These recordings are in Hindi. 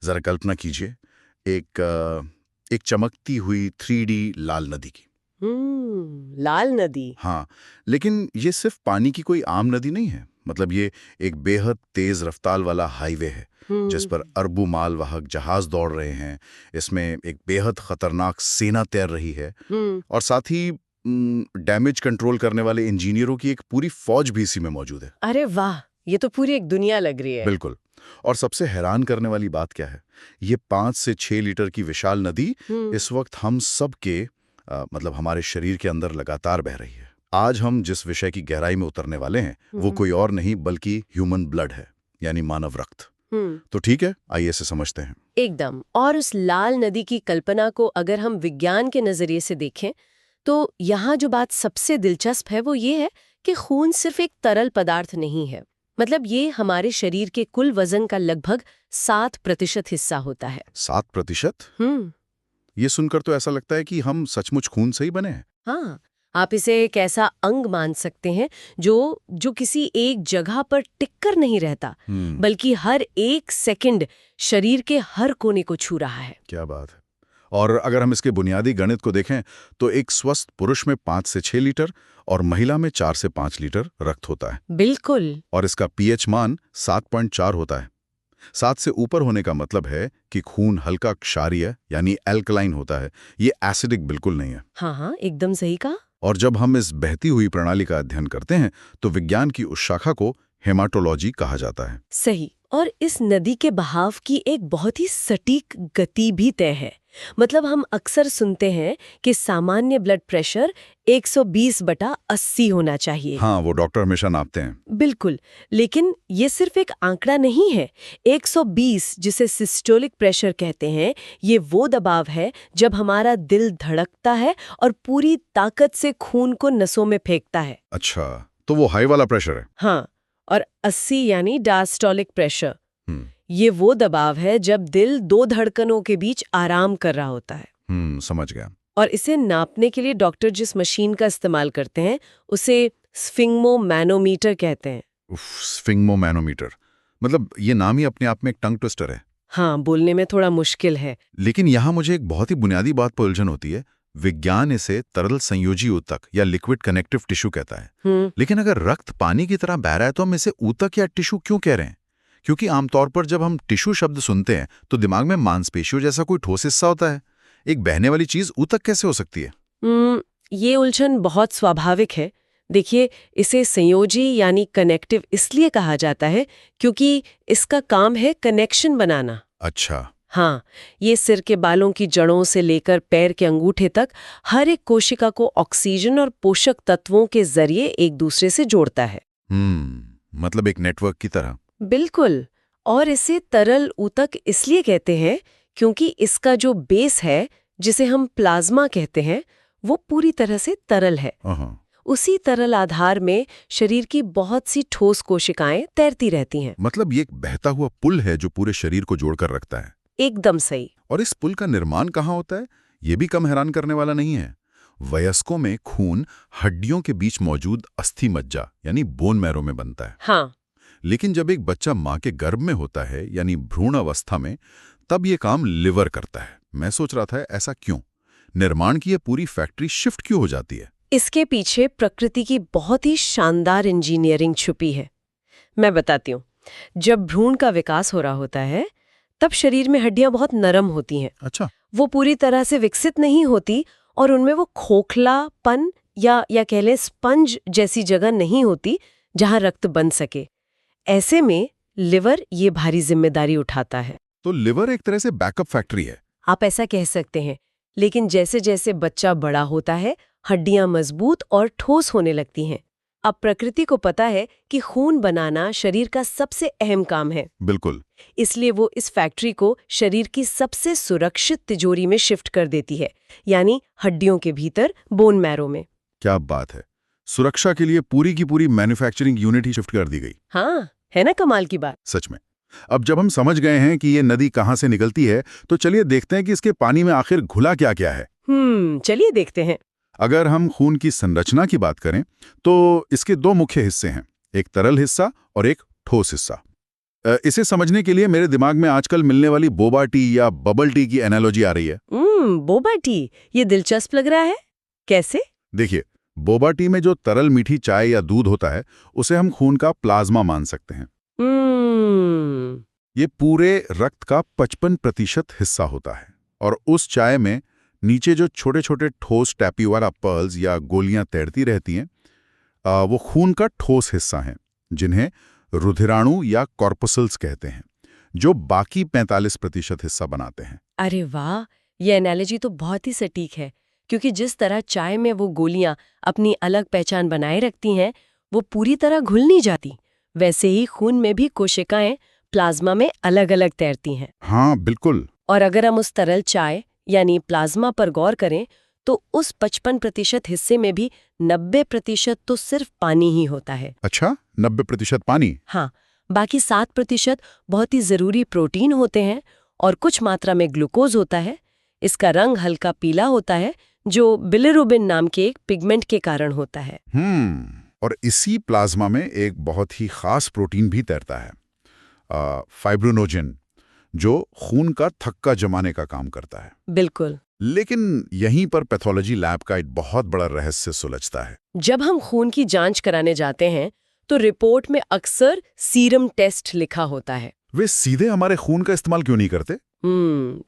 जरा कल्पना कीजिए एक चमकती हुई 3D लाल नदी की। लाल नदी। हाँ, लेकिन ये सिर्फ पानी की कोई आम नदी नहीं है। मतलब ये एक बेहद तेज रफ्तार वाला हाईवे है जिस पर अरबों मालवाहक जहाज दौड़ रहे हैं। इसमें एक बेहद खतरनाक सेना तैर रही है और साथ ही डैमेज कंट्रोल करने वाले इंजीनियरों की एक पूरी फौज भी इसी में मौजूद है। अरे वाह, ये तो पूरी एक दुनिया लग रही है। बिल्कुल। और सबसे हैरान करने वाली बात क्या है, ये 5 से 6 लीटर की विशाल नदी इस वक्त हम सब के मतलब हमारे शरीर के अंदर लगातार बह रही है। आज हम जिस विषय की गहराई में उतरने वाले हैं वो कोई और नहीं बल्कि ह्यूमन ब्लड है, यानी मानव रक्त। तो ठीक है, आइए इसे समझते हैं। एकदम। और उस लाल नदी की कल्पना को अगर हम विज्ञान के नजरिए से देखें तो यहाँ जो बात सबसे दिलचस्प है वो ये है कि खून सिर्फ एक तरल पदार्थ नहीं है। मतलब ये हमारे शरीर के कुल वजन का लगभग 7% हिस्सा होता है। 7%? ये सुनकर तो ऐसा लगता है कि हम सचमुच खून से ही बने हैं। हाँ, आप इसे एक ऐसा अंग मान सकते हैं जो किसी एक जगह पर टिककर नहीं रहता, बल्कि हर एक सेकंड शरीर के हर कोने को छू रहा है। क्या बात है। और अगर हम इसके बुनियादी गणित को देखें तो एक स्वस्थ पुरुष में 5 से 6 लीटर और महिला में 4 से 5 लीटर रक्त होता है। बिल्कुल। और इसका पीएच मान 7.4 होता है। 7 से ऊपर होने का मतलब है कि खून हल्का क्षारीय यानी एल्कलाइन होता है, ये एसिडिक बिल्कुल नहीं है। हाँ, एकदम सही कहा। और जब हम इस बहती हुई प्रणाली का अध्ययन करते हैं तो विज्ञान की उस शाखा को हेमाटोलॉजी कहा जाता है। सही। और इस नदी के बहाव की एक बहुत ही सटीक गति भी तय है। मतलब हम अक्सर सुनते हैं कि सामान्य ब्लड प्रेशर 120/80 होना चाहिए। हाँ, वो डॉक्टर हमेशा नापते हैं। बिल्कुल। लेकिन ये सिर्फ एक आंकड़ा नहीं है। 120 जिसे सिस्टोलिक प्रेशर कहते हैं, ये वो दबाव है जब हमारा दिल धड़कता है और पूरी ताकत से खून को नसों में फेंकता है। अच्छा, तो वो हाई वाला प्रेशर है। हाँ, और 80 यानी डायस्टोलिक प्रेशर, ये वो दबाव है जब दिल दो धड़कनों के बीच आराम कर रहा होता है। समझ गया। और इसे नापने के लिए डॉक्टर जिस मशीन का इस्तेमाल करते हैं उसे स्फिग्मोमैनोमीटर कहते हैं। स्फिग्मोमैनोमीटर, मतलब ये नाम ही अपने आप में एक टंग ट्विस्टर है। हाँ, बोलने में थोड़ा मुश्किल है। लेकिन यहाँ मुझे एक बहुत ही बुनियादी बात पर उलझन होती है। विज्ञान इसे तरल संयोजी ऊतक या लिक्विड कनेक्टिव टिश्यू कहता है। लेकिन अगर रक्त पानी की तरह बह रहा है तो हम इसे ऊतक या टिश्यू क्यों कह रहे हैं? क्योंकि आमतौर पर जब हम टिश्यू शब्द सुनते हैं तो दिमाग में मांसपेशियों जैसा कोई ठोस हिस्सा होता है। एक बहने वाली चीज ऊतक कैसे हो सकती है? ये उलझन बहुत स्वाभाविक है। देखिए, इसे संयोजी यानी कनेक्टिव इसलिए कहा जाता है क्योंकि इसका काम है कनेक्शन बनाना। अच्छा। हाँ, ये सिर के बालों की जड़ों से लेकर पैर के अंगूठे तक हर एक कोशिका को ऑक्सीजन और पोषक तत्वों के जरिए एक दूसरे से जोड़ता है। मतलब एक नेटवर्क की तरह। बिल्कुल। और इसे तरल ऊतक इसलिए कहते हैं क्योंकि इसका जो बेस है, जिसे हम प्लाज्मा कहते हैं, वो पूरी तरह से तरल है। उसी तरल आधार में शरीर की बहुत सी ठोस कोशिकाएं तैरती रहती हैं। मतलब ये एक बहता हुआ पुल है जो पूरे शरीर को जोड़कर रखता है। एकदम सही। और इस पुल का निर्माण कहाँ होता है, ये भी कम हैरान करने वाला नहीं है। वयस्कों में खून हड्डियों के बीच मौजूद अस्थि मज्जा यानी बोन मैरो में बनता है। हाँ। लेकिन जब एक बच्चा माँ के गर्भ में होता है यानी भ्रूण अवस्था में, तब ये काम लिवर करता है। मैं सोच रहा था ऐसा क्यों? निर्माण की ये पूरी फैक्ट्री शिफ्ट क्यों हो जाती है? इसके पीछे प्रकृति की बहुत ही शानदार इंजीनियरिंग छुपी है। मैं बताती हूँ। जब भ्रूण का विकास हो रहा होता है तब शरीर में हड्डियां बहुत नरम होती हैं। अच्छा। वो पूरी तरह से विकसित नहीं होती और उनमें वो खोखलापन या कह लें स्पंज जैसी जगह नहीं होती जहां रक्त बन सके। ऐसे में लिवर ये भारी जिम्मेदारी उठाता है। तो लिवर एक तरह से बैकअप फैक्ट्री है। आप ऐसा कह सकते हैं। लेकिन जैसे जैसे बच्चा बड़ा होता है, हड्डियां मजबूत और ठोस होने लगती हैं। अब प्रकृति को पता है कि खून बनाना शरीर का सबसे अहम काम है। बिल्कुल। इसलिए वो इस फैक्ट्री को शरीर की सबसे सुरक्षित तिजोरी में शिफ्ट कर देती है, यानी हड्डियों के भीतर बोन मैरो में। क्या बात है, सुरक्षा के लिए पूरी की पूरी मैन्युफैक्चरिंग यूनिट ही शिफ्ट कर दी गई। हाँ, है ना कमाल की बात। सच में। अब जब हम समझ गए हैं कि ये नदी कहाँ से निकलती है तो चलिए देखते हैं कि इसके पानी में आखिर घुला क्या क्या है। चलिए देखते हैं। अगर हम खून की संरचना की बात करें तो इसके दो मुख्य हिस्से हैं, एक तरल हिस्सा और एक ठोस हिस्सा। इसे समझने के लिए मेरे दिमाग में आजकल मिलने वाली बोबा टी या बबल टी की एनालॉजी आ रही है। बोबा टी, ये दिलचस्प लग रहा है। कैसे? देखिए, बोबा टी में जो तरल मीठी चाय या दूध होता है उसे हम खून का प्लाज्मा मान सकते हैं। ये पूरे रक्त का 55% हिस्सा होता है और उस चाय में नीचे जो छोटे छोटे ठोस टैपी वाला पर्ल्स या गोलियां तैरती रहती हैं, वो खून का ठोस हिस्सा हैं, जिन्हें रुधिराणु या कॉर्पसल्स कहते हैं, जो बाकी 45% हिस्सा बनाते हैं। अरे वाह, ये एनालॉजी तो बहुत ही सटीक है, क्योंकि जिस तरह चाय में वो गोलियां अपनी अलग पहचान बनाए रखती हैं, वो पूरी तरह घुल नहीं जाती, वैसे ही खून में भी कोशिकाएं प्लाज्मा में अलग अलग तैरती हैं। हाँ, बिल्कुल। और अगर हम उस तरल चाय यानी प्लाज्मा पर गौर करें तो उस 55% हिस्से में भी 90% तो सिर्फ पानी ही होता है। अच्छा, 90% पानी? हाँ, बाकी 7% बहुत ही जरूरी प्रोटीन होते हैं और कुछ मात्रा में ग्लूकोज होता है। इसका रंग हल्का पीला होता है, जो बिलिरुबिन नाम के एक पिगमेंट के कारण होता है। और इसी प्लाज्मा में एक बहुत ही खास प्रोटीन भी तैरता है, फाइब्रिनोजेन, जो खून का थक्का जमाने का काम करता है। बिल्कुल। लेकिन यहीं पर पैथोलॉजी लैब का एक बहुत बड़ा रहस्य सुलझता है। जब हम खून की जांच कराने जाते हैं तो रिपोर्ट में अक्सर सीरम टेस्ट लिखा होता है। वे सीधे हमारे खून का इस्तेमाल क्यों नहीं करते?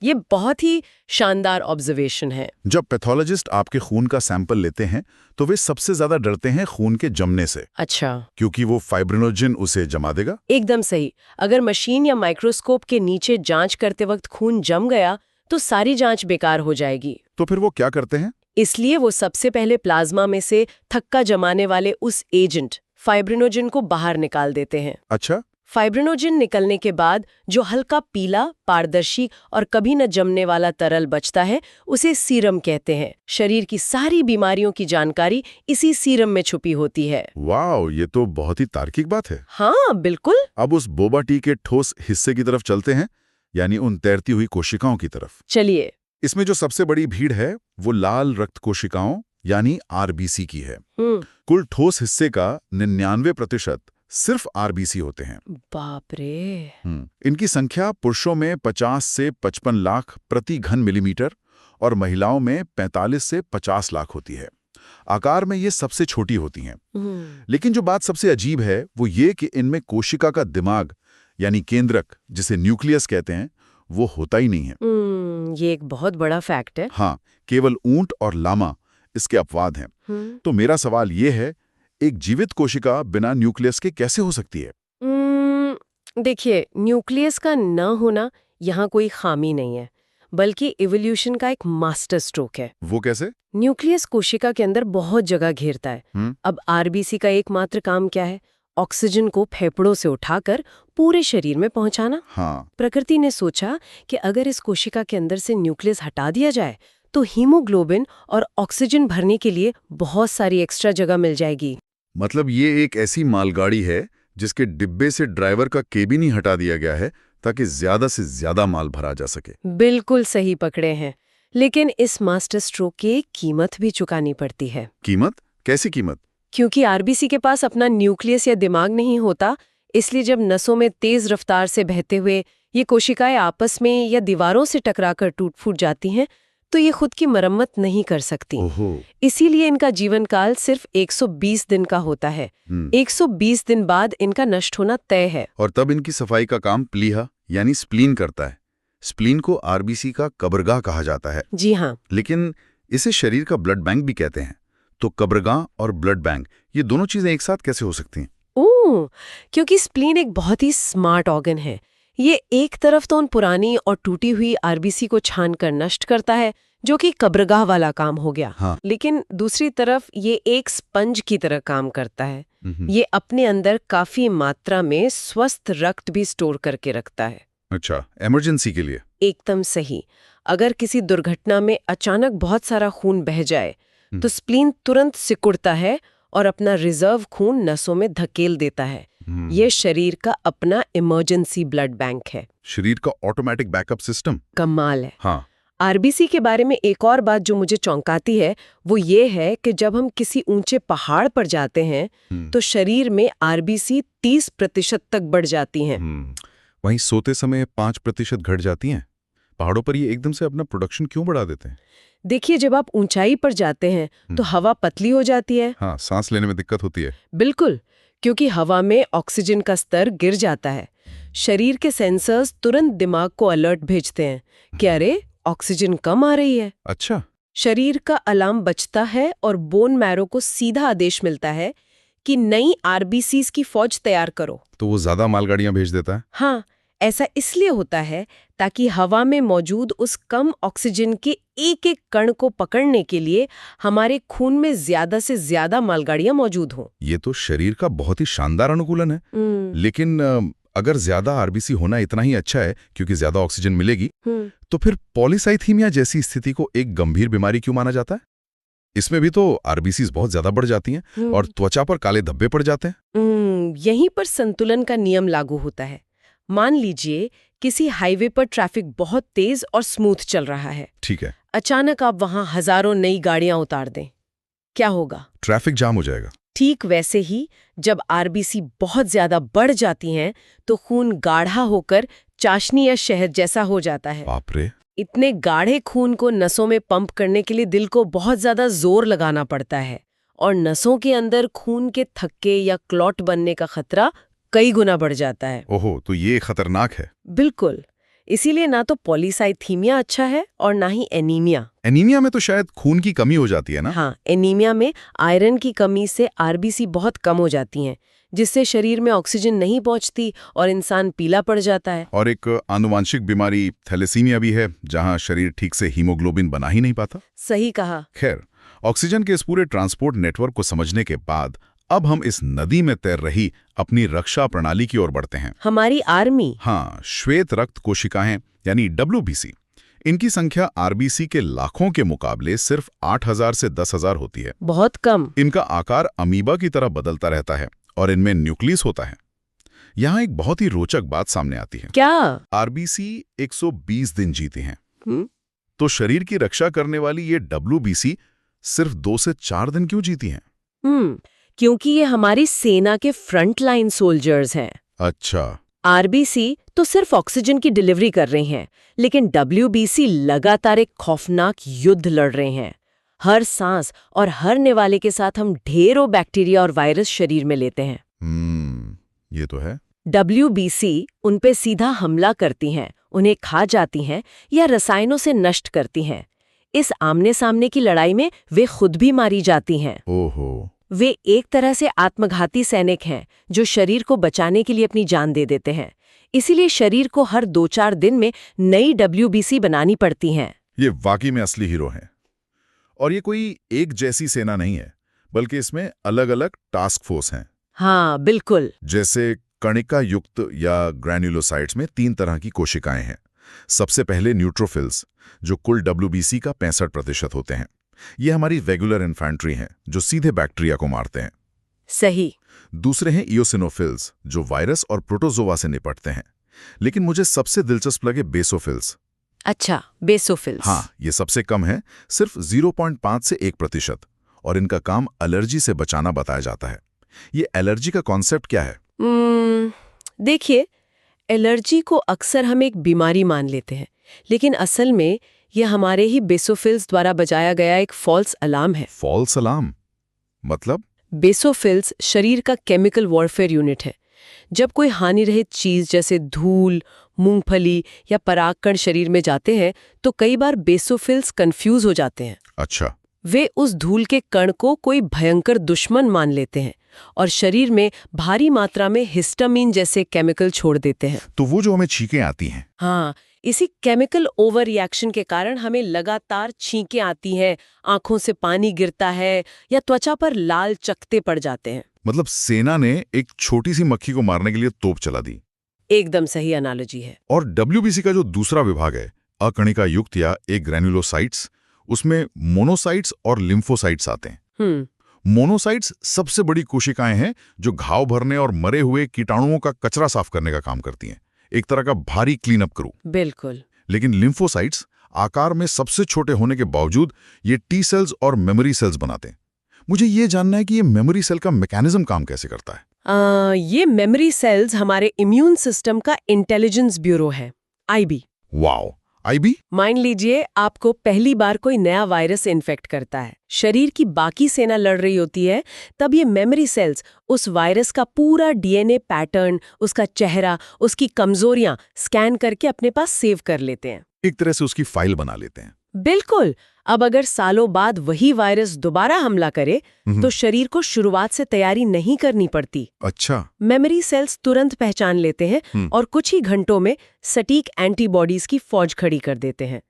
ये बहुत ही शानदार ऑब्जर्वेशन है। जब पैथोलॉजिस्ट आपके खून का सैंपल लेते हैं तो वे सबसे ज्यादा डरते हैं खून के जमने से। अच्छा। क्योंकि वो फाइब्रिनोजेन उसे जमा देगा। एकदम सही। अगर मशीन या माइक्रोस्कोप के नीचे जांच करते वक्त खून जम गया तो सारी जांच बेकार हो जाएगी। तो फिर वो क्या करते हैं? इसलिए वो सबसे पहले प्लाज्मा में से थक्का जमाने वाले उस एजेंट फाइब्रिनोजेन को बाहर निकाल देते हैं। अच्छा। फाइब्रिनोजेन निकलने के बाद जो हल्का पीला, पारदर्शी और कभी न जमने वाला तरल बचता है, उसे सीरम कहते हैं। शरीर की सारी बीमारियों की जानकारी इसी सीरम में छुपी होती है। वाह, ये तो बहुत ही तार्किक बात है। हाँ, बिल्कुल। अब उस बोबा टी के ठोस हिस्से की तरफ चलते हैं, यानी उन तैरती हुई कोशिकाओं की तरफ। चलिए। इसमें जो सबसे बड़ी भीड़ है वो लाल रक्त कोशिकाओं यानी आरबीसी की है। कुल ठोस हिस्से का 99% सिर्फ आरबीसी होते हैं। बाप रे। इनकी संख्या पुरुषों में 50 से 55 लाख प्रति घन मिलीमीटर और महिलाओं में 45 से 50 लाख होती है। आकार में ये सबसे छोटी होती हैं। लेकिन जो बात सबसे अजीब है वो ये कि इनमें कोशिका का दिमाग यानी केंद्रक, जिसे न्यूक्लियस कहते हैं, वो होता ही नहीं है। ये एक बहुत बड़ा फैक्ट है। हाँ, केवल ऊंट और लामा इसके अपवाद हैं। तो मेरा सवाल ये है, एक जीवित कोशिका बिना न्यूक्लियस के कैसे हो सकती है? देखिए, न्यूक्लियस का न होना यहाँ कोई खामी नहीं है, बल्कि इवोल्यूशन का एक मास्टर स्ट्रोक है। वो कैसे? न्यूक्लियस कोशिका के अंदर बहुत जगह घेरता है। अब आरबीसी का एकमात्र काम क्या है? ऑक्सीजन को फेफड़ों से उठाकर पूरे शरीर में पहुंचाना। हाँ। प्रकृति ने सोचा कि अगर इस कोशिका के अंदर से न्यूक्लियस हटा दिया जाए तो हीमोग्लोबिन और ऑक्सीजन भरने के लिए बहुत सारी एक्स्ट्रा जगह मिल जाएगी। मतलब ये एक ऐसी मालगाड़ी है जिसके डिब्बे से ड्राइवर का केबिन ही हटा दिया गया है ताकि ज्यादा से ज्यादा माल भरा जा सके। बिल्कुल सही पकड़े हैं। लेकिन इस मास्टर स्ट्रोक की कीमत भी चुकानी पड़ती है। कीमत? कैसी कीमत? क्योंकि आरबीसी के पास अपना न्यूक्लियस या दिमाग नहीं होता, इसलिए जब नसों में तेज रफ्तार से बहते हुए ये कोशिकाएं आपस में या दीवारों से टकराकर टूट फूट जाती हैं, तो ये खुद की मरम्मत नहीं कर सकती। इसीलिए इनका जीवन काल सिर्फ 120 दिन का होता है। 120 दिन बाद इनका नष्ट होना तय है। और तब इनकी सफाई का काम प्लीहा यानी स्प्लीन करता है। स्प्लीन को आरबीसी का कब्रगाह कहा जाता है। जी हाँ। लेकिन इसे शरीर का ब्लड बैंक भी कहते हैं। तो कब्रगाह और ब्लड बैंक, ये दोनों चीजें एक साथ कैसे हो सकती हैं? क्योंकि स्प्लीन एक बहुत ही स्मार्ट ऑर्गन है। ये एक तरफ तो उन पुरानी और टूटी हुई आरबीसी को छानकर नष्ट करता है, जो कि कब्रगाह वाला काम हो गया। हाँ। लेकिन दूसरी तरफ ये एक स्पंज की तरह काम करता है। ये अपने अंदर काफी मात्रा में स्वस्थ रक्त भी स्टोर करके रखता है। अच्छा, इमरजेंसी के लिए? एकदम सही। अगर किसी दुर्घटना में अचानक बहुत सारा खून बह जाए तो स्प्लीन तुरंत सिकुड़ता है और अपना रिजर्व खून नसों में धकेल देता है। ये शरीर का अपना इमरजेंसी ब्लड बैंक है। शरीर का ऑटोमेटिक बैकअप सिस्टम। कमाल है। हाँ। आरबीसी के बारे में एक और बात जो मुझे चौंकाती है वो ये है कि जब हम किसी ऊंचे पहाड़ पर जाते हैं तो शरीर में आरबीसी 30% तक बढ़ जाती हैं। वहीं सोते समय 5% घट जाती हैं। पहाड़ों पर ये एकदम से अपना प्रोडक्शन क्यों बढ़ा देते हैं? देखिए, जब आप ऊंचाई पर जाते हैं तो हवा पतली हो जाती है। हाँ, सांस लेने में दिक्कत होती है। बिल्कुल, क्योंकि हवा में ऑक्सीजन का स्तर गिर जाता है। शरीर के सेंसर्स तुरंत दिमाग को अलर्ट भेजते हैं कि अरे ऑक्सीजन कम आ रही है। अच्छा। शरीर का अलार्म बजता है और बोन मैरो को सीधा आदेश मिलता है कि नई आरबीसीज की फौज तैयार करो। तो वो ज्यादा मालगाड़ियां भेज देता है? हाँ, ऐसा इसलिए होता है ताकि हवा में मौजूद उस कम ऑक्सीजन के एक एक कण को पकड़ने के लिए हमारे खून में ज्यादा से ज्यादा मालगाड़ियां मौजूद हों। ये तो शरीर का बहुत ही शानदार अनुकूलन है। लेकिन अगर ज्यादा आरबीसी होना इतना ही अच्छा है क्योंकि ज्यादा ऑक्सीजन मिलेगी, तो फिर पॉलीसाइथीमिया जैसी स्थिति को एक गंभीर बीमारी क्यों माना जाता है? इसमें भी तो आरबीसीज बहुत ज्यादा बढ़ जाती हैं और त्वचा पर काले धब्बे पड़ जाते हैं। यहीं पर संतुलन का नियम लागू होता है। मान लीजिए किसी हाईवे पर ट्रैफिक बहुत तेज और स्मूथ चल रहा है। ठीक है। अचानक आप वहां हजारों नई गाड़ियां उतार दें, क्या होगा? ट्रैफिक जाम हो जाएगा। ठीक वैसे ही जब आरबीसी बहुत ज्यादा बढ़ जाती हैं तो खून गाढ़ा होकर चाशनी या शहद जैसा हो जाता है। बाप रे। इतने गाढ़े खून को नसों में पंप करने के लिए दिल को बहुत ज्यादा जोर लगाना पड़ता है और नसों के अंदर खून के थक्के या क्लॉट बनने का खतरा कई गुना बढ़ जाता है। ओहो, तो ये खतरनाक है। बिल्कुल, इसीलिए ना तो पॉलीसाइथीमिया अच्छा है और ना ही एनीमिया। एनीमिया में तो शायद खून की कमी हो जाती है ना? हाँ, एनीमिया में आयरन की कमी से आरबीसी बहुत कम हो जाती हैं, जिससे शरीर में ऑक्सीजन नहीं पहुंचती और इंसान पीला पड़ जाता है। और एक आनुवांशिक बीमारी थैलेसीमिया भी है, जहां शरीर ठीक से हीमोग्लोबिन बना ही नहीं पाता। सही कहा। खैर, ऑक्सीजन के इस पूरे ट्रांसपोर्ट नेटवर्क को समझने के बाद अब हम इस नदी में तैर रही अपनी रक्षा प्रणाली की ओर बढ़ते हैं। हमारी आर्मी। हाँ, श्वेत रक्त कोशिकाएं यानी WBC। इनकी संख्या आरबीसी के लाखों के मुकाबले सिर्फ 8000 से 10000 होती है। बहुत कम। इनका आकार अमीबा की तरह बदलता रहता है और इनमें न्यूक्लियस होता है। यहाँ एक बहुत ही रोचक बात सामने आती है। क्या? आरबीसी 120 दिन जीती हैं। तो शरीर की रक्षा करने वाली ये WBC सिर्फ 2 से 4 दिन क्यों जीती हैं? क्योंकि ये हमारी सेना के फ्रंट लाइन सोल्जर्स हैं। अच्छा। आरबीसी तो सिर्फ ऑक्सीजन की डिलीवरी कर रहे हैं, लेकिन WBC लगातार एक खौफनाक युद्ध लड़ रहे हैं। हर सांस और हर निवाले के साथ हम ढेरों बैक्टीरिया और वायरस शरीर में लेते हैं। ये तो है। WBC उन पे सीधा हमला करती हैं, उन्हें खा जाती हैं या रसायनों से नष्ट करती हैं। इस आमने सामने की लड़ाई में वे खुद भी मारी जाती हैं। ओहो। वे एक तरह से आत्मघाती सैनिक हैं जो शरीर को बचाने के लिए अपनी जान दे देते हैं। इसीलिए शरीर को हर 2-4 दिन में नई WBC बनानी पड़ती हैं। ये वाकई में असली हीरो हैं। और ये कोई एक जैसी सेना नहीं है, बल्कि इसमें अलग अलग टास्क फोर्स हैं। हाँ, बिल्कुल। जैसे कणिका युक्त या ग्रैन्युलोसाइट्स में 3 तरह की कोशिकाएं हैं। सबसे पहले न्यूट्रोफिल्स, जो कुल WBC का 65% होते हैं। ये हमारी रेगुलर इन्फेंट्री हैं, जो सीधे बैक्टीरिया को मारते हैं। सही। दूसरे हैं इओसिनोफिल्स, जो वायरस और प्रोटोजोआ से निपटते हैं। लेकिन मुझे सबसे दिलचस्प लगे बेसोफिल्स। अच्छा, बेसोफिल्स। हाँ, ये सबसे कम है, सिर्फ 0.5 से 1%, और इनका काम एलर्जी से बचाना बताया जाता है। ये एलर्जी का कॉन्सेप्ट क्या है? देखिए, एलर्जी को अक्सर हम एक बीमारी मान लेते हैं, लेकिन असल में यह हमारे ही बेसोफिल्स द्वारा बजाया गया एक फॉल्स अलार्म है। फॉल्स अलार्म मतलब? बेसोफिल्स शरीर का केमिकल वॉरफेयर यूनिट है। जब कोई हानि रहित चीज जैसे धूल, मूंगफली या परागकण शरीर में जाते हैं तो कई बार बेसोफिल्स कंफ्यूज हो जाते हैं। अच्छा। वे उस धूल के कण को कोई भयंकर दुश्मन मान लेते हैं और शरीर में भारी मात्रा में हिस्टामिन जैसे केमिकल छोड़ देते हैं। तो वो जो हमें छींकें आती हैं। हाँ, इसी केमिकल ओवर रिएक्शन के कारण हमें लगातार छींकें आती हैं, आंखों से पानी गिरता है या त्वचा पर लाल चकत्ते पड़ जाते हैं। मतलब सेना ने एक छोटी सी मक्खी को मारने के लिए तोप चला दी। एकदम सही एनालॉजी है। और WBC का जो दूसरा विभाग है, अकणिका युक्त या एक ग्रैन्युलोसाइट्स, उसमें मोनोसाइट्स और लिम्फोसाइट्स आते हैं। मोनोसाइट्स सबसे बड़ी कोशिकाएं हैं जो घाव भरने और मरे हुए कीटाणुओं का कचरा साफ करने का काम करती हैं, एक तरह का भारी क्लीन अप क्रू। बिल्कुल। लेकिन लिम्फोसाइट्स आकार में सबसे छोटे होने के बावजूद ये टी सेल्स और मेमोरी सेल्स बनाते हैं। मुझे ये जानना है कि ये मेमोरी सेल का मैकेनिज्म काम कैसे करता है। ये मेमोरी सेल्स हमारे इम्यून सिस्टम का इंटेलिजेंस ब्यूरो है, आईबी। Wow, IB? मान लीजिए आपको पहली बार कोई नया वायरस इन्फेक्ट करता है, शरीर की बाकी सेना लड़ रही होती है, तब ये मेमोरी सेल्स उस वायरस का पूरा डीएनए पैटर्न, उसका चेहरा, उसकी कमजोरियां स्कैन करके अपने पास सेव कर लेते हैं। एक तरह से उसकी फाइल बना लेते हैं। बिल्कुल। अब अगर सालों बाद वही वायरस दोबारा हमला करे तो शरीर को शुरुआत से तैयारी नहीं करनी पड़ती। अच्छा। मेमोरी सेल्स तुरंत पहचान लेते हैं और कुछ ही घंटों में सटीक एंटीबॉडीज की फौज खड़ी कर देते हैं।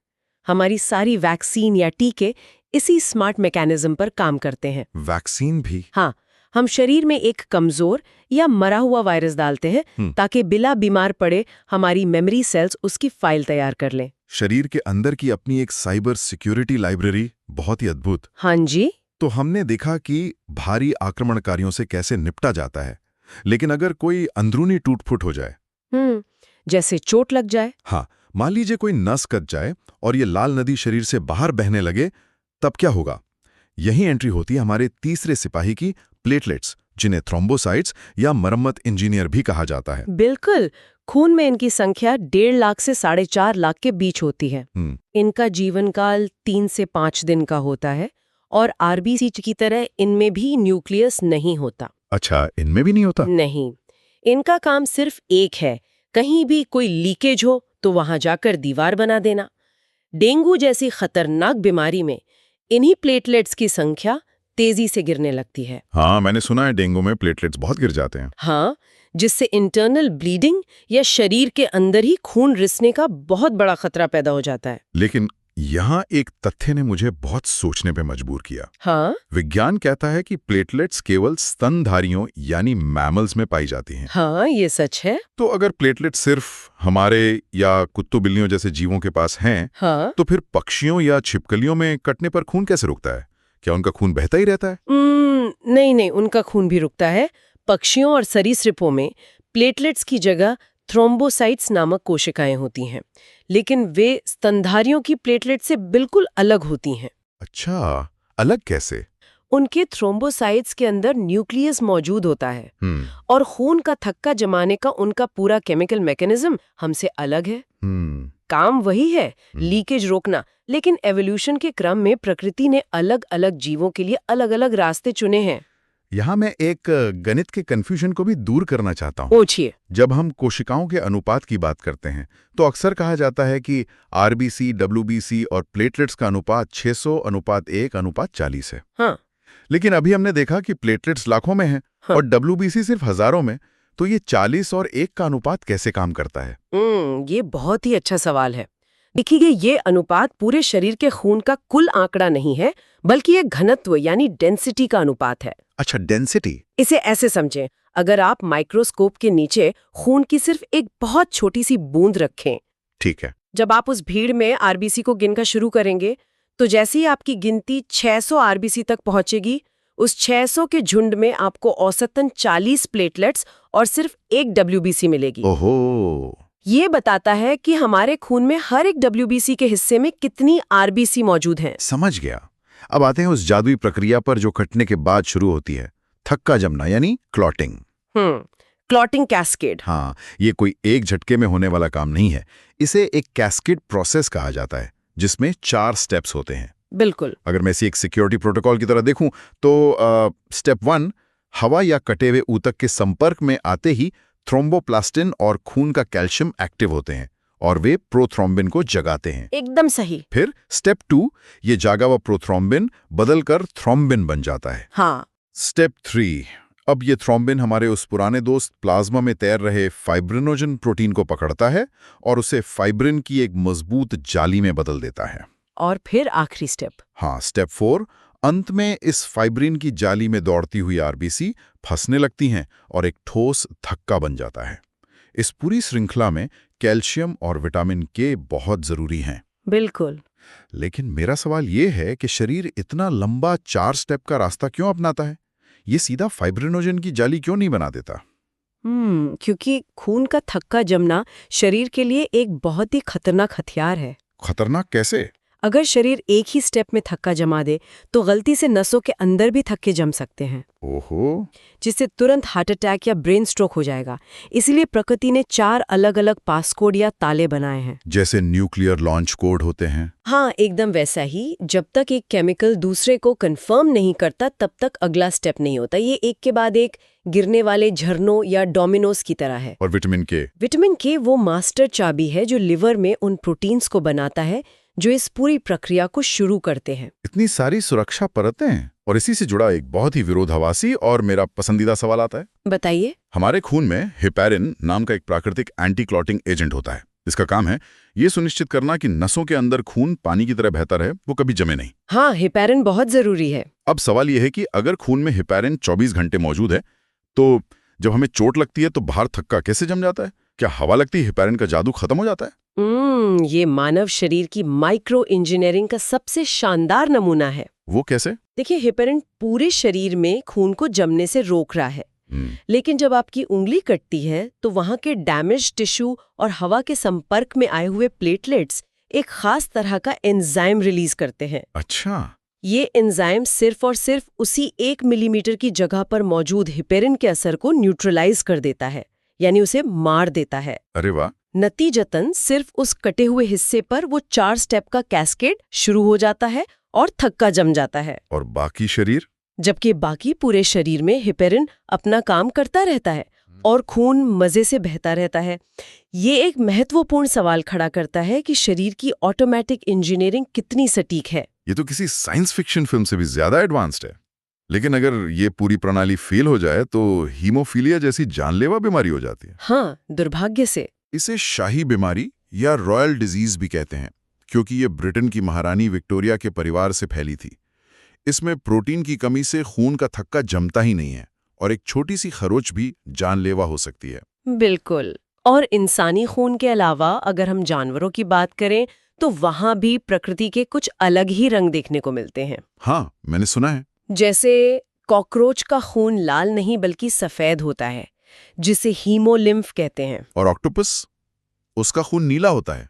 हमारी सारी वैक्सीन या टीके इसी स्मार्ट मैकेनिज्म पर काम करते हैं। वैक्सीन भी? हाँ, हम शरीर में एक कमजोर या मरा हुआ वायरस डालते हैं ताकि बिना बीमार पड़े हमारी मेमोरी सेल्स उसकी फाइल तैयार कर लें। शरीर के अंदर की अपनी एक साइबर सिक्योरिटी लाइब्रेरी, बहुत ही अद्भुत। हाँ जी। तो हमने देखा कि भारी आक्रमणकारियों से कैसे निपटा जाता है, लेकिन अगर कोई अंदरूनी टूट-फूट हो जाए, जैसे चोट लग जाए। हाँ, मान लीजिए कोई नस कट जाए और ये लाल नदी शरीर से बाहर बहने लगे, तब क्या होगा? यही एंट्री होती है हमारे तीसरे सिपाही की, प्लेटलेट्स, जिन्हें थ्रोम्बोसाइट्स या मरम्मत इंजीनियर भी कहा जाता है। बिल्कुल। खून में इनकी संख्या 1.5 लाख से 4.5 लाख के बीच होती है। इनका जीवन काल 3 से 5 दिन का होता है और आरबीसी की तरह इनमें भी न्यूक्लियस नहीं होता। अच्छा, इनमें भी नहीं होता? नहीं, इनका काम सिर्फ एक है, कहीं भी कोई लीकेज हो तो वहां जाकर दीवार बना देना। डेंगू जैसी खतरनाक बीमारी में इन्हीं प्लेटलेट्स की संख्या तेजी से गिरने लगती है। हाँ, मैंने सुना है डेंगू में प्लेटलेट्स बहुत गिर जाते हैं। हाँ, जिससे इंटरनल ब्लीडिंग या शरीर के अंदर ही खून रिसने का बहुत बड़ा खतरा पैदा हो जाता है। लेकिन यहाँ एक तथ्य ने मुझे बहुत सोचने पे मजबूर किया। हाँ? विज्ञान कहता है कि प्लेटलेट्स केवल स्तनधारियों यानी मैमल्स में पाई जाती हैं। हाँ, ये सच है। तो अगर प्लेटलेट सिर्फ हमारे या कुत्तों बिल्लियों जैसे जीवों के पास हैं, हाँ? तो फिर पक्षियों या छिपकलियों में कटने पर खून कैसे रुकता है? क्या उनका खून बहता ही रहता है? नहीं, उनका खून भी रुकता है। पक्षियों और सरीसृपों में प्लेटलेट्स की जगह थ्रोम्बोसाइट्स नामक कोशिकाएं होती हैं, लेकिन वे स्तनधारियों की प्लेटलेट से बिल्कुल अलग होती हैं। अच्छा, अलग कैसे? उनके थ्रोम्बोसाइट्स के अंदर न्यूक्लियस मौजूद होता है और खून का थक्का जमाने का उनका पूरा केमिकल मैकेनिज्म हमसे अलग है। काम वही है, लीकेज रोकना, लेकिन एवोल्यूशन के क्रम में प्रकृति ने अलग अलग जीवों के लिए अलग अलग रास्ते चुने हैं। यहाँ मैं एक गणित के कंफ्यूजन को भी दूर करना चाहता हूँ। पूछिए। जब हम कोशिकाओं के अनुपात की बात करते हैं तो अक्सर कहा जाता है कि आरबीसी, डब्ल्यूबीसी और प्लेटलेट्स का अनुपात 600:1:40 है। हाँ। लेकिन अभी हमने देखा कि प्लेटलेट्स लाखों में हैं और डब्ल्यूबीसी सिर्फ हजारों में, तो ये 40 और 1 का अनुपात कैसे काम करता है? ये बहुत ही अच्छा सवाल है। देखिए, ये अनुपात पूरे शरीर के खून का कुल आंकड़ा नहीं है, बल्कि एक घनत्व यानी डेंसिटी का अनुपात है। अच्छा, डेंसिटी। इसे ऐसे समझें, अगर आप माइक्रोस्कोप के नीचे खून की सिर्फ एक बहुत छोटी सी बूंद रखें, ठीक है, जब आप उस भीड़ में आरबीसी को गिनना शुरू करेंगे, तो जैसे ही आपकी गिनती 600 आरबीसी तक पहुंचेगी, उस 600 के झुंड में आपको औसतन 40 प्लेटलेट्स और सिर्फ 1 डब्ल्यूबीसी मिलेगी। ओहो। ये बताता है कि हमारे खून में हर एक डब्ल्यूबीसी के हिस्से में कितनी आरबीसी मौजूद हैं। समझ गया। अब आते हैं उस जादुई प्रक्रिया पर जो कटने के बाद शुरू होती है, थक्का जमना यानी क्लॉटिंग। Clotting cascade. हाँ, ये कोई एक झटके में होने वाला काम नहीं है। इसे एक कैस्केड प्रोसेस कहा जाता है, जिसमें 4 स्टेप्स होते हैं। बिल्कुल। अगर मैं इसे एक सिक्योरिटी प्रोटोकॉल की तरह देखूं तो स्टेप 1, हवा या कटे हुए ऊतक के संपर्क में आते ही थ्रोम्बोप्लास्टिन और खून का कैल्शियम एक्टिव होते हैं और वे प्रोथ्रोम्बिन को जगाते हैं। एकदम सही। फिर स्टेप 2, ये जागा हुआ प्रोथ्रोम्बिन बदलकर थ्रोम्बिन बन जाता है। हाँ। स्टेप 3, अब ये थ्रोम्बिन हमारे उस पुराने दोस्त प्लाज्मा में तैर रहे फाइब्रिनोजन प्रोटीन को पकड़ता है और उसे फाइब्रिन की एक मजबूत जाली में बदल देता है। और फिर आखिरी स्टेप। हाँ, स्टेप 4, अंत में इस फाइब्रिन की जाली में दौड़ती हुई आरबीसी फंसने लगती हैं और एक ठोस थक्का बन जाता है। इस पूरी श्रृंखला में कैल्शियम और विटामिन के बहुत जरूरी हैं। बिल्कुल। लेकिन मेरा सवाल ये है कि शरीर इतना लंबा 4 स्टेप का रास्ता क्यों अपनाता है? ये सीधा फाइब्रिनोजन की जाली क्यों नहीं बना देता? क्योंकि खून का थक्का जमना शरीर के लिए एक बहुत ही खतरनाक हथियार है। खतरनाक कैसे? अगर शरीर एक ही स्टेप में थक्का जमा दे तो गलती से नसों के अंदर भी थक्के जम सकते हैं, ओहो। जिससे तुरंत हार्ट अटैक या ब्रेन स्ट्रोक हो जाएगा। इसीलिए प्रकृति ने 4 अलग-अलग पासकोड या ताले बनाए हैं। जैसे न्यूक्लियर लॉन्च कोड होते हैं। हाँ, एकदम वैसा ही। जब तक एक केमिकल दूसरे को कंफर्म नहीं करता तब तक अगला स्टेप नहीं होता। ये एक के बाद एक गिरने वाले झरनों या डोमिनोज की तरह है। और विटामिन के? विटामिन के वो मास्टर चाबी है जो लिवर में उन प्रोटीन्स को बनाता है जो इस पूरी प्रक्रिया को शुरू करते हैं। इतनी सारी सुरक्षा परतें हैं। और इसी से जुड़ा एक बहुत ही विरोधाभासी और मेरा पसंदीदा सवाल आता है। बताइए। हमारे खून में हेपेरिन नाम का एक प्राकृतिक एंटी क्लॉटिंग एजेंट होता है। इसका काम है ये सुनिश्चित करना कि नसों के अंदर खून पानी की तरह बहता रहे, वो कभी जमे नहीं। हाँ, हेपेरिन बहुत जरूरी है। अब सवाल यह है कि अगर खून में हेपेरिन 24 घंटे मौजूद है तो जब हमें चोट लगती है तो बाहर थक्का कैसे जम जाता है? क्या हवा लगती है हेपेरिन का जादू खत्म हो जाता है? ये मानव शरीर की माइक्रो इंजीनियरिंग का सबसे शानदार नमूना है। वो कैसे? देखिए, हेपेरिन पूरे शरीर में खून को जमने से रोक रहा है, लेकिन जब आपकी उंगली कटती है तो वहां के डैमेज टिश्यू और हवा के संपर्क में आए हुए प्लेटलेट्स एक खास तरह का एंजाइम रिलीज करते हैं। अच्छा। ये एंजाइम सिर्फ और सिर्फ उसी 1 मिलीमीटर की जगह पर मौजूद हेपेरिन के असर को न्यूट्रलाइज कर देता है, यानी उसे मार देता है। अरे वाह। नतीजतन सिर्फ उस कटे हुए हिस्से पर वो 4 स्टेप का कैस्केड शुरू हो जाता है और थक्का जम जाता है। और बाकी शरीर? जबकि बाकी पूरे शरीर में हेपेरिन अपना काम करता रहता है और खून मजे से बहता रहता है। ये एक महत्वपूर्ण सवाल खड़ा करता है कि शरीर की ऑटोमेटिक इंजीनियरिंग कितनी सटीक है। ये तो किसी साइंस फिक्शन फिल्म से भी ज्यादा एडवांस्ड है। लेकिन अगर ये पूरी प्रणाली फेल हो जाए तो हीमोफीलिया जैसी जानलेवा बीमारी हो जाती है। हाँ, दुर्भाग्य से। इसे शाही बीमारी या रॉयल डिजीज भी कहते हैं, क्योंकि ये ब्रिटेन की महारानी विक्टोरिया के परिवार से फैली थी। इसमें प्रोटीन की कमी से खून का थक्का जमता ही नहीं है और एक छोटी सी खरोच भी जानलेवा हो सकती है। बिल्कुल। और इंसानी खून के अलावा अगर हम जानवरों की बात करें तो वहां भी प्रकृति के कुछ अलग ही रंग देखने को मिलते हैं। हाँ, मैंने सुना है। जैसे कॉकरोच का खून लाल नहीं बल्कि सफेद होता है, जिसे हीमोलिम्फ कहते हैं। और ऑक्टोपस, उसका खून नीला होता है,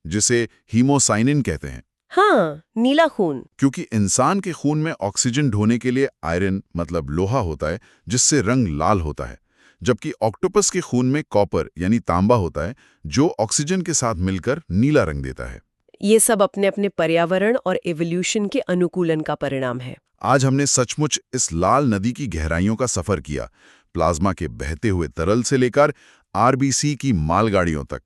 जिसे हीमोसाइनिन कहते हैं। हाँ, नीला खून। क्योंकि इंसान के खून में ऑक्सीजन ढोने के लिए आयरन मतलब लोहा होता है, जिससे रंग लाल होता है, जबकि ऑक्टोपस के खून में कॉपर यानी तांबा होता है, जो ऑक्सीजन के साथ मिलकर नीला रंग देता है। ये सब अपने अपने पर्यावरण और एवोल्यूशन के अनुकूलन का परिणाम है। आज हमने सचमुच इस लाल नदी की गहराइयों का सफर किया, प्लाज्मा के बहते हुए तरल से लेकर आरबीसी की मालगाड़ियों तक।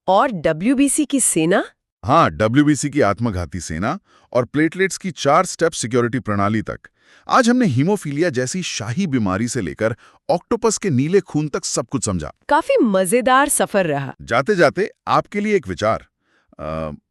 और डब्ल्यूबीसी की सेना? हाँ, डब्ल्यूबीसी की आत्मघाती सेना और प्लेटलेट्स की 4 स्टेप सिक्योरिटी प्रणाली तक। आज हमने हीमोफीलिया जैसी शाही बीमारी से लेकर ऑक्टोपस के नीले खून तक सब कुछ समझा। काफी मजेदार सफर रहा। जाते जाते आपके लिए एक विचार,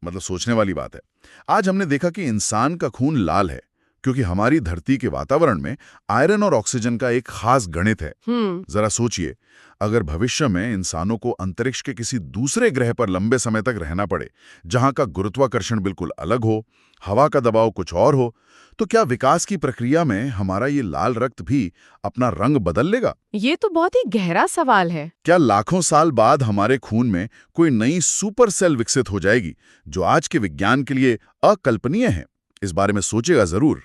मतलब सोचने वाली बात है। आज हमने देखा कि इंसान का खून लाल है क्योंकि हमारी धरती के वातावरण में आयरन और ऑक्सीजन का एक खास गणित है। जरा सोचिए, अगर भविष्य में इंसानों को अंतरिक्ष के किसी दूसरे ग्रह पर लंबे समय तक रहना पड़े, जहां का गुरुत्वाकर्षण बिल्कुल अलग हो, हवा का दबाव कुछ और हो, तो क्या विकास की प्रक्रिया में हमारा ये लाल रक्त भी अपना रंग बदल लेगा? ये तो बहुत ही गहरा सवाल है। क्या लाखों साल बाद हमारे खून में कोई नई सुपर सेल विकसित हो जाएगी, जो आज के विज्ञान के लिए अकल्पनीय है? इस बारे में सोचेगा जरूर।